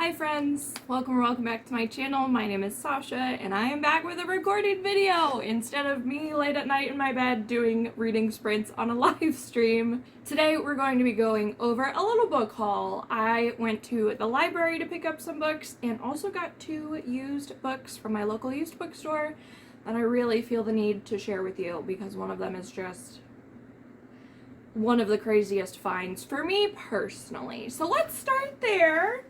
Hi friends, welcome or welcome back to my channel. My name is Sasha and I am back with a recorded video instead of me late at night in my bed doing reading sprints on a live stream. Today we're going to be going over a little book haul. I went to the library to pick up some books and also got 2 used books from my local used bookstore that I really feel the need to share with you because one of them is just one of the craziest finds for me personally. So let's start there.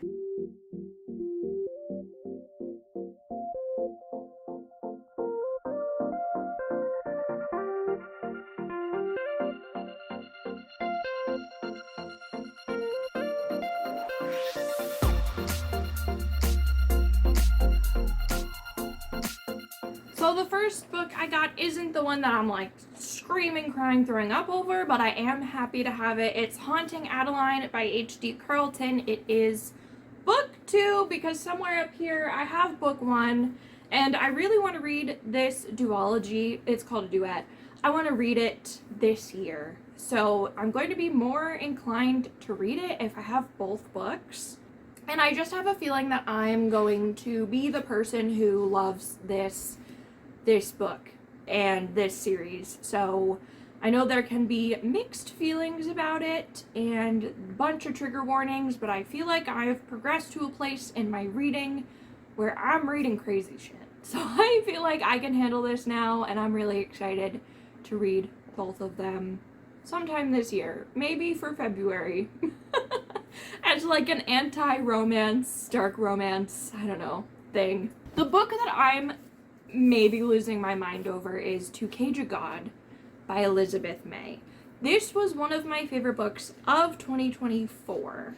So the first book I got isn't the one that I'm like screaming, crying, throwing up over, but I am happy to have it. It's Haunting Adeline by H.D. Carlton. It is book 2 because somewhere up here I have book 1 and I really want to read this duology. It's called a duet. I want to read it this year. So I'm going to be more inclined to read it if I have both books. And I just have a feeling that I'm going to be the person who loves this book and this series. So I know there can be mixed feelings about it and a bunch of trigger warnings, but I feel like I've progressed to a place in my reading where I'm reading crazy shit. So I feel like I can handle this now and I'm really excited to read both of them sometime this year, maybe for February. As like an anti-romance, dark romance, I don't know, thing. The book that I'm maybe losing my mind over is To Cage a God by Elizabeth May. This was one of my favorite books of 2024,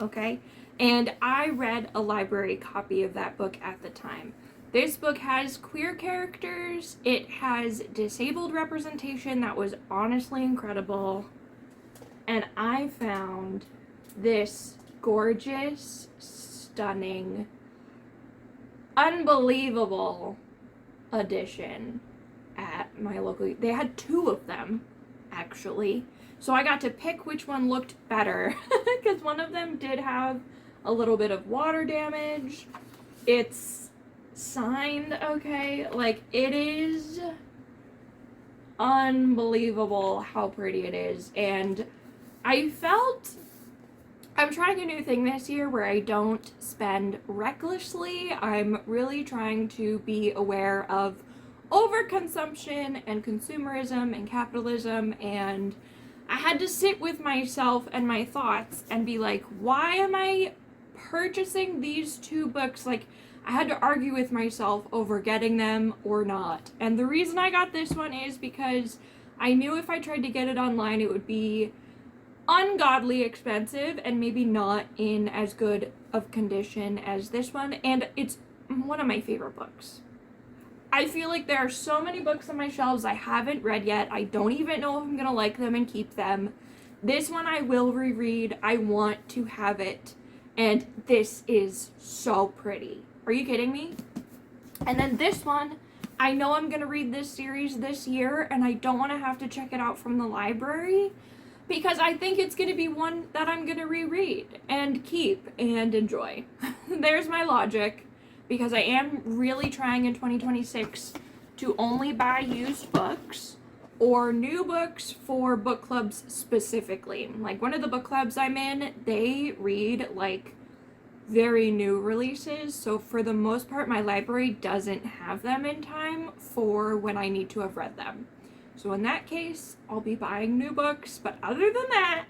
okay? And I read a library copy of that book at the time. This book has queer characters, it has disabled representation that was honestly incredible, and I found this gorgeous, stunning, unbelievable edition at my local. They had 2 of them actually, so I got to pick which one looked better because one of them did have a little bit of water damage. It's signed okay, like it is unbelievable how pretty it is. And I felt I'm trying a new thing this year where I don't spend recklessly. I'm really trying to be aware of overconsumption and consumerism and capitalism, and I had to sit with myself and my thoughts and be like, why am I purchasing these 2 books? Like, I had to argue with myself over getting them or not. And the reason I got this one is because I knew if I tried to get it online it would be ungodly expensive and maybe not in as good of condition as this one, and it's one of my favorite books. I feel like there are so many books on my shelves I haven't read yet. I don't even know if I'm gonna like them and keep them. This one I will reread. I want to have it, and this is so pretty. Are you kidding me? And then this one, I know I'm gonna read this series this year and I don't want to have to check it out from the library, because I think it's going to be one that I'm going to reread and keep and enjoy. There's my logic, because I am really trying in 2026 to only buy used books or new books for book clubs specifically. Like one of the book clubs I'm in, they read like very new releases, so for the most part my library doesn't have them in time for when I need to have read them. So in that case, I'll be buying new books, but other than that,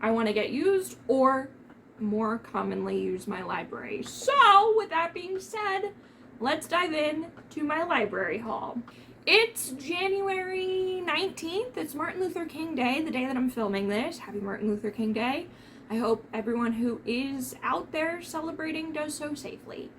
I want to get used or more commonly use my library. So with that being said, let's dive in to my library haul. It's January 19th. It's Martin Luther King Day, the day that I'm filming this. Happy Martin Luther King Day. I hope everyone who is out there celebrating does so safely.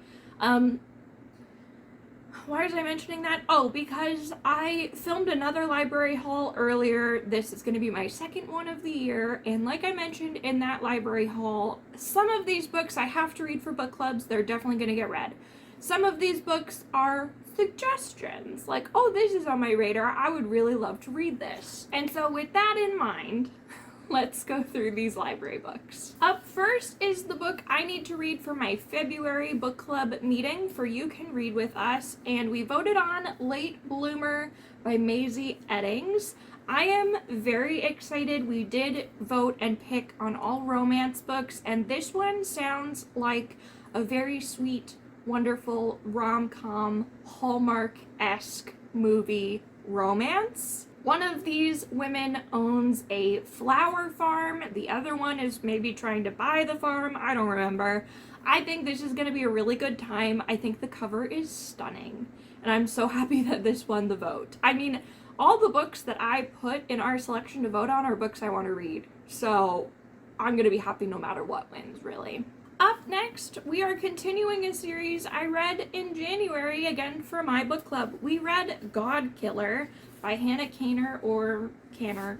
Why was I mentioning that? Oh, because I filmed another library haul earlier. This is going to be my second one of the year, and like I mentioned in that library haul, some of these books I have to read for book clubs. They're definitely going to get read. Some of these books are suggestions, like, oh, this is on my radar. I would really love to read this. And so with that in mind, let's go through these library books. Up first is the book I need to read for my February book club meeting for You Can Read With Us, and we voted on Late Bloomer by Maisie Eddings. I am very excited. We did vote and pick on all romance books, and this one sounds like a very sweet, wonderful rom-com, Hallmark-esque movie romance. One of these women owns a flower farm. The other one is maybe trying to buy the farm. I don't remember. I think this is going to be a really good time. I think the cover is stunning, and I'm so happy that this won the vote. I mean, all the books that I put in our selection to vote on are books I want to read, so I'm going to be happy no matter what wins, really. Up next, we are continuing a series I read in January, again for my book club. We read God Killer by Hannah Kaner, or Canner,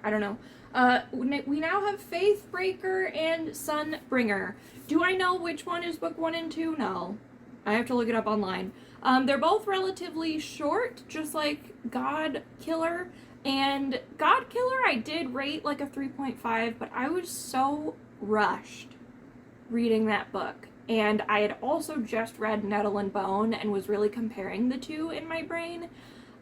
I don't know. We now have Faithbreaker and Sunbringer. Do I know which one is book 1 and 2? No. I have to look it up online. They're both relatively short, just like God Killer. And God Killer I did rate like a 3.5, but I was so rushed reading that book. And I had also just read Nettle and Bone and was really comparing the two in my brain.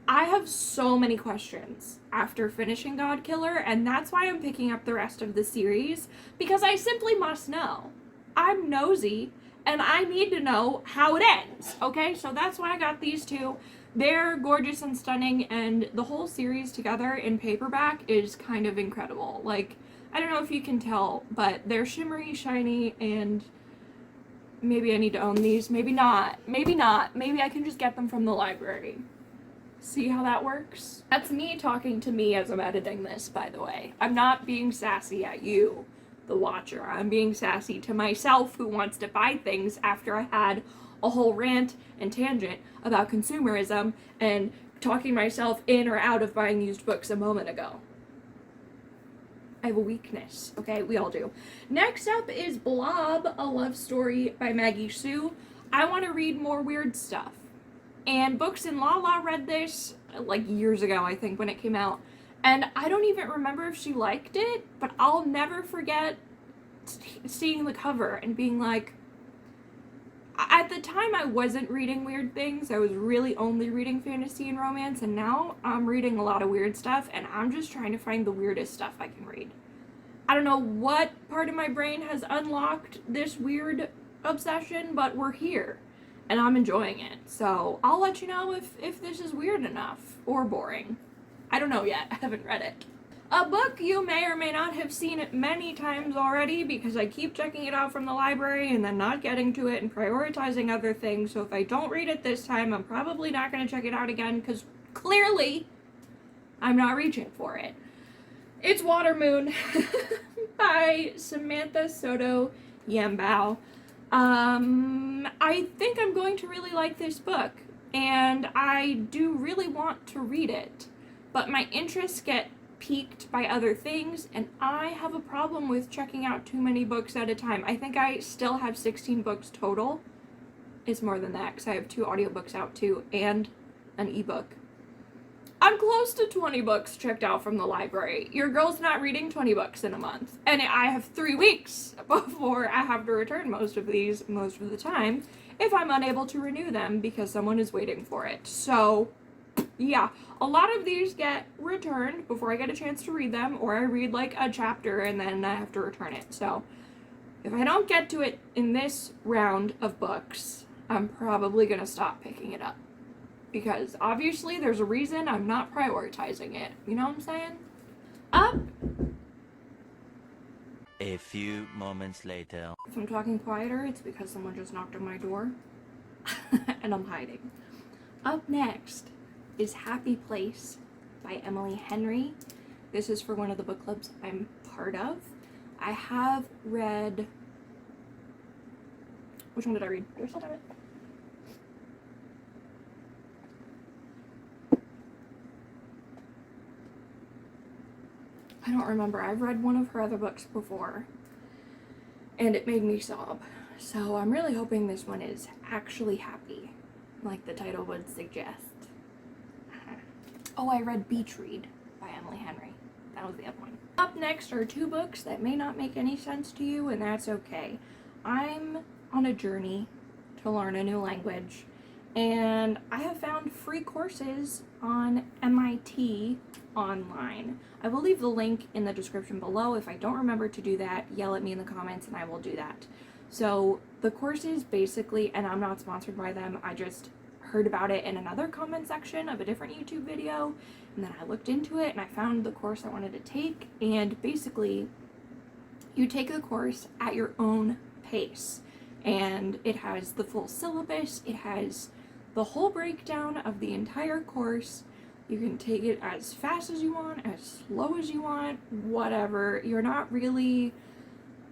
I have so many questions after finishing God Killer, and that's why I'm picking up the rest of the series, because I simply must know. I'm nosy, and I need to know how it ends, okay? So that's why I got these two. They're gorgeous and stunning, and the whole series together in paperback is kind of incredible. Like, I don't know if you can tell, but they're shimmery, shiny, and maybe I need to own these. Maybe not. Maybe not. Maybe I can just get them from the library. See how that works? That's me talking to me as I'm editing this, by the way. I'm not being sassy at you, the watcher. I'm being sassy to myself, who wants to buy things after I had a whole rant and tangent about consumerism and talking myself in or out of buying used books a moment ago. I have a weakness, okay? We all do. Next up is Blob, a love story by Maggie Sue. I want to read more weird stuff. And Books in Lala read this like years ago, I think, when it came out. And I don't even remember if she liked it, but I'll never forget seeing the cover and being like, at the time I wasn't reading weird things. I was really only reading fantasy and romance, and now I'm reading a lot of weird stuff, and I'm just trying to find the weirdest stuff I can read. I don't know what part of my brain has unlocked this weird obsession, but we're here. And I'm enjoying it. So I'll let you know if this is weird enough or boring. I don't know yet. I haven't read it. A book you may or may not have seen it many times already, because I keep checking it out from the library and then not getting to it and prioritizing other things. So if I don't read it this time, I'm probably not going to check it out again, because clearly I'm not reaching for it. It's Watermoon by Samantha Soto Yambao. I think I'm going to really like this book, and I do really want to read it, but my interests get piqued by other things, and I have a problem with checking out too many books at a time. I think I still have 16 books total. It's more than that, because I have 2 audiobooks out too, and an ebook. I'm close to 20 books checked out from the library. Your girl's not reading 20 books in a month. And I have 3 weeks before I have to return most of these most of the time if I'm unable to renew them because someone is waiting for it. So, yeah, a lot of these get returned before I get a chance to read them, or I read like a chapter and then I have to return it. So, if I don't get to it in this round of books, I'm probably going to stop picking it up. Because obviously there's a reason I'm not prioritizing it. You know what I'm saying? Up. A few moments later. If I'm talking quieter, it's because someone just knocked on my door. And I'm hiding. Up next is Happy Place by Emily Henry. This is for one of the book clubs I'm part of. I have read... Which one did I read? Do I still have it? I don't remember. I've read one of her other books before, and it made me sob. So I'm really hoping this one is actually happy, like the title would suggest. Oh, I read Beach Read by Emily Henry. That was the other one. Up next are two books that may not make any sense to you, and that's okay. I'm on a journey to learn a new language, and I have found free courses on MIT online. I will leave the link in the description below. If I don't remember to do that, yell at me in the comments and I will do that. So the courses basically, and I'm not sponsored by them, I just heard about it in another comment section of a different YouTube video, and then I looked into it and I found the course I wanted to take. And basically you take the course at your own pace, and it has the full syllabus, it has the whole breakdown of the entire course. You can take it as fast as you want, as slow as you want, whatever. You're not really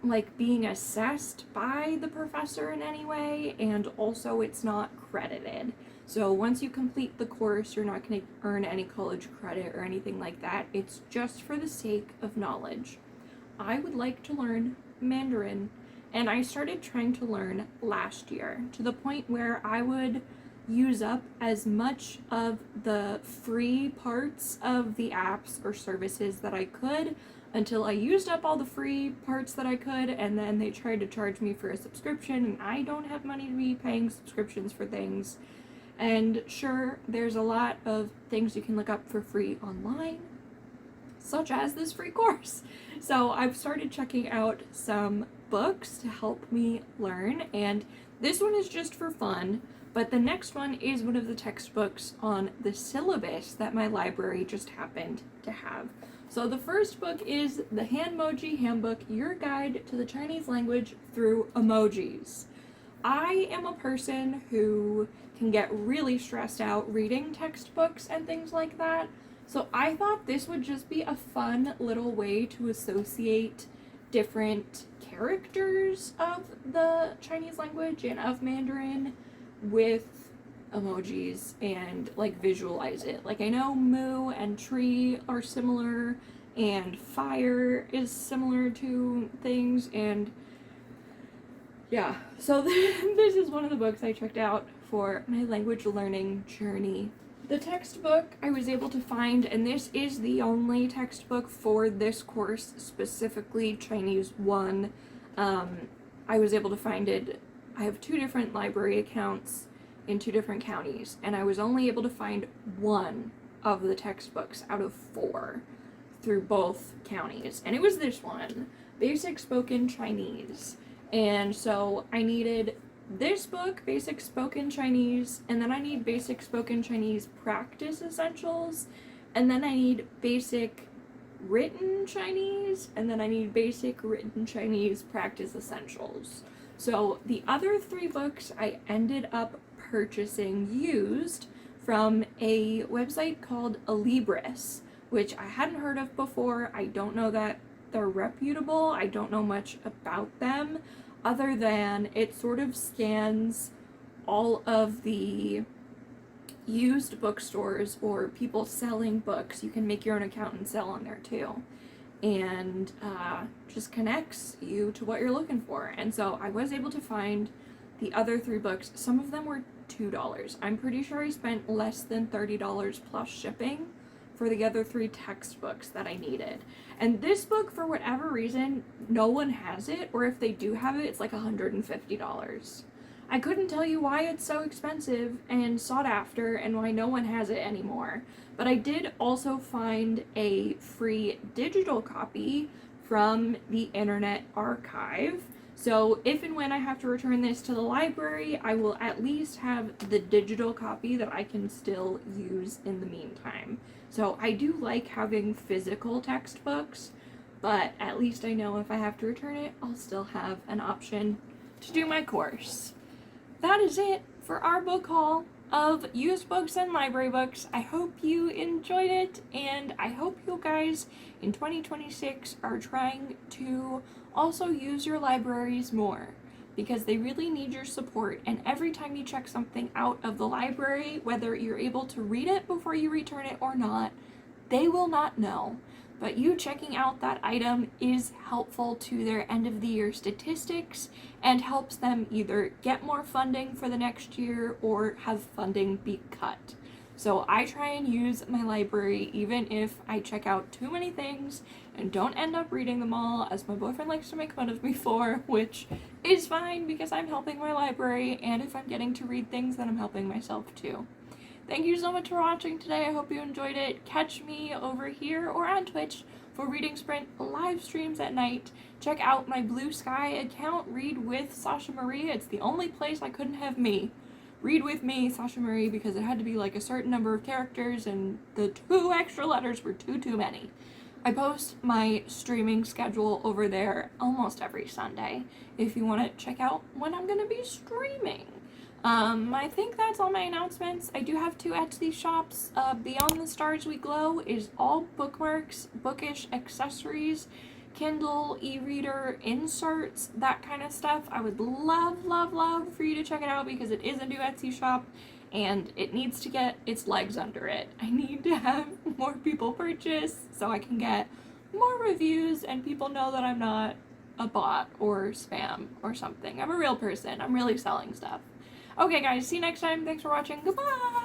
like being assessed by the professor in any way, and also it's not credited. So once you complete the course, you're not going to earn any college credit or anything like that. It's just for the sake of knowledge. I would like to learn Mandarin, and I started trying to learn last year to the point where I would use up as much of the free parts of the apps or services that I could until I used up all the free parts that I could, and then they tried to charge me for a subscription, and I don't have money to be paying subscriptions for things. And sure, there's a lot of things you can look up for free online, such as this free course. So I've started checking out some books to help me learn, and this one is just for fun, but the next one is one of the textbooks on the syllabus that my library just happened to have. So the first book is the Hanmoji Handbook, Your Guide to the Chinese Language Through Emojis. I am a person who can get really stressed out reading textbooks and things like that, so I thought this would just be a fun little way to associate different characters of the Chinese language and of Mandarin with emojis and like visualize it. Like I know moo and tree are similar, and fire is similar to things, and yeah, so this is one of the books I checked out for my language learning journey. The textbook I was able to find, and this is the only textbook for this course, specifically Chinese 1. I was able to find it. I have 2 different library accounts in 2 different counties, and I was only able to find 1 of the textbooks out of 4 through both counties, and it was this one, Basic Spoken Chinese. And so I needed this book, Basic Spoken Chinese, and then I need Basic Spoken Chinese Practice Essentials, and then I need Basic Written Chinese, and then I need Basic Written Chinese Practice Essentials. So the other 3 books I ended up purchasing used from a website called Alibris, which I hadn't heard of before. I don't know that they're reputable. I don't know much about them, other than it sort of scans all of the used bookstores or people selling books. You can make your own account and sell on there too, and just connects you to what you're looking for. And so I was able to find the other 3 books. Some of them were $2. I'm pretty sure I spent less than $30 plus shipping for the other 3 textbooks that I needed. And this book, for whatever reason, no one has it, or if they do have it, it's like $150. I couldn't tell you why it's so expensive and sought after and why no one has it anymore. But I did also find a free digital copy from the Internet Archive. So if and when I have to return this to the library, I will at least have the digital copy that I can still use in the meantime. So I do like having physical textbooks, but at least I know if I have to return it, I'll still have an option to do my course. That is it for our book haul of used books and library books. I hope you enjoyed it, and I hope you guys in 2026 are trying to also use your libraries more, because they really need your support. And every time you check something out of the library, whether you're able to read it before you return it or not, they will not know. But you checking out that item is helpful to their end of the year statistics and helps them either get more funding for the next year or have funding be cut. So I try and use my library even if I check out too many things and don't end up reading them all, as my boyfriend likes to make fun of me for, which is fine because I'm helping my library, and if I'm getting to read things, then I'm helping myself too. Thank you so much for watching today. I hope you enjoyed it. Catch me over here or on Twitch for Reading Sprint live streams at night. Check out my Blue Sky account, Read with Sasha Marie. It's the only place I couldn't have me. Read with me, Sasha Marie, because it had to be like a certain number of characters and the 2 extra letters were too many. I post my streaming schedule over there almost every Sunday if you want to check out when I'm going to be streaming. I think that's all my announcements. I do have 2 Etsy shops. Beyond the Stars We Glow is all bookmarks, bookish accessories, Kindle, e-reader, inserts, that kind of stuff. I would love for you to check it out because it is a new Etsy shop and it needs to get its legs under it. I need to have more people purchase so I can get more reviews and people know that I'm not a bot or spam or something. I'm a real person. I'm really selling stuff. Okay guys, see you next time. Thanks for watching. Goodbye!